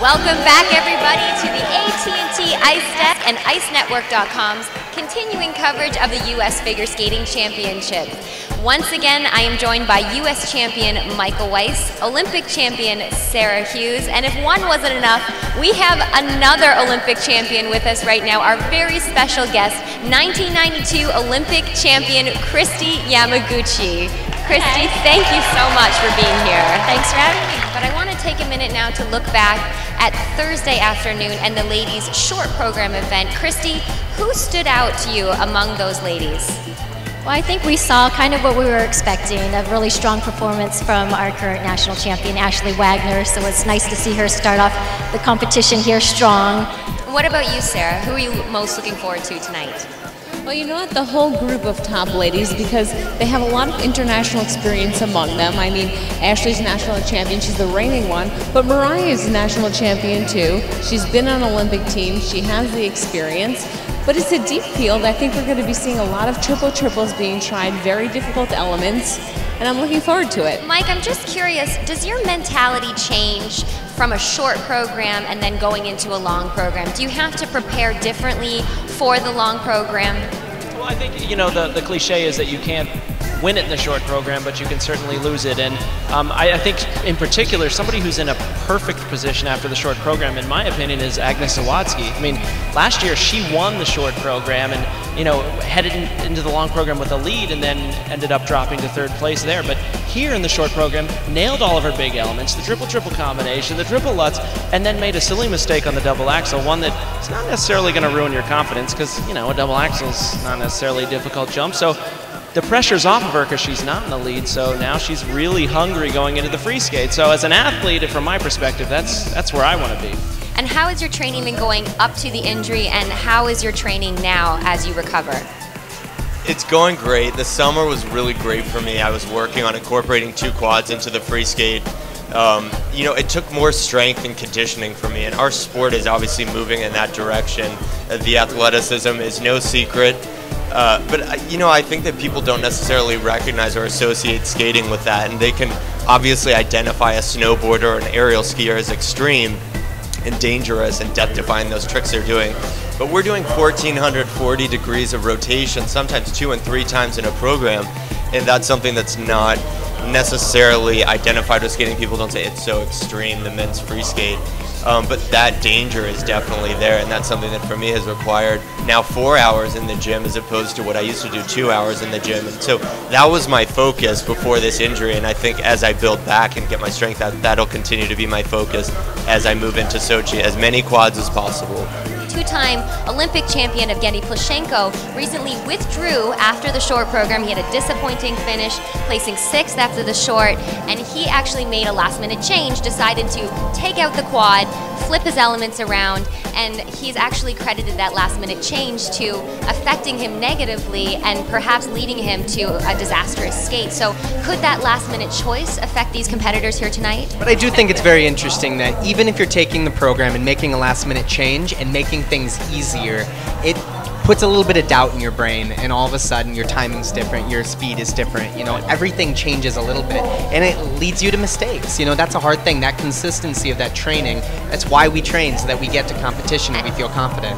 Welcome back, everybody, to the AT&T Ice Deck and IceNetwork.com's continuing coverage of the U.S. Figure Skating Championship. Once again, I am joined by U.S. champion Michael Weiss, Olympic champion Sarah Hughes, and if one wasn't enough, we have another Olympic champion with us right now, our very special guest, 1992 Olympic champion Kristi Yamaguchi. Kristi, thank you so much for being here. Thanks for having me. But I want to take a minute now to look back at Thursday afternoon and the ladies' short program event. Kristi, who stood out to you among those ladies? Well, I think we saw kind of what we were expecting, a really strong performance from our current national champion, Ashley Wagner, so it's nice to see her start off the competition here strong. What about you, Sarah? Who are you most looking forward to tonight? Well, you know what, the whole group of top ladies, because they have a lot of international experience among them. I mean, Ashley's national champion, she's the reigning one, but Mariah's national champion too. She's been on Olympic teams, she has the experience, but it's a deep field. I think we're going to be seeing a lot of triples being tried, very difficult elements, and I'm looking forward to it. Mike, I'm just curious, does your mentality change from a short program and then going into a long program? Do you have to prepare differently for the long program? Well, I think, you know, the cliche is that you can't win it in the short program, but you can certainly lose it. And I think, in particular, somebody who's in a perfect position after the short program, in my opinion, is Agnes Sawatsky. I mean, last year she won the short program and, you know, headed into the long program with a lead and then ended up dropping to third place there. But here in the short program, nailed all of her big elements, the triple-triple combination, the triple lutz, and then made a silly mistake on the double axel, one that is not necessarily going to ruin your confidence because, you know, a double axel is not necessarily a difficult jump. So the pressure's off of her because she's not in the lead, so now she's really hungry going into the free skate. So as an athlete, from my perspective, that's where I want to be. And how has your training been going up to the injury, and how is your training now as you recover? It's going great. The summer was really great for me. I was working on incorporating 2 quads into the free skate. You know, it took more strength and conditioning for me, and our sport is obviously moving in that direction. The athleticism is no secret. But, you know, I think that people don't necessarily recognize or associate skating with that, and they can obviously identify a snowboarder or an aerial skier as extreme and dangerous and death-defying those tricks they're doing. But we're doing 1,440 degrees of rotation, sometimes 2 and 3 times in a program, and that's something that's not necessarily identified with skating. People don't say it's so extreme, the men's free skate. But that danger is definitely there, and that's something that for me has required now 4 hours in the gym as opposed to what I used to do 2 hours in the gym. And so that was my focus before this injury, and I think as I build back and get my strength out, that'll continue to be my focus as I move into Sochi, as many quads as possible. Two-time Olympic champion Evgeny Plushenko recently withdrew after the short program. He had a disappointing finish, placing 6th after the short, and he actually made a last-minute change, decided to take out the quad, flip his elements around, and he's actually credited that last-minute change to affecting him negatively and perhaps leading him to a disastrous skate. So could that last-minute choice affect these competitors here tonight? But I do think it's very interesting that even if you're taking the program and making a last-minute change and making things easier, it puts a little bit of doubt in your brain, and all of a sudden your timing's different, your speed is different, you know, everything changes a little bit, and it leads you to mistakes. You know, that's a hard thing, that consistency of that training. That's why we train, so that we get to competition and we feel confident.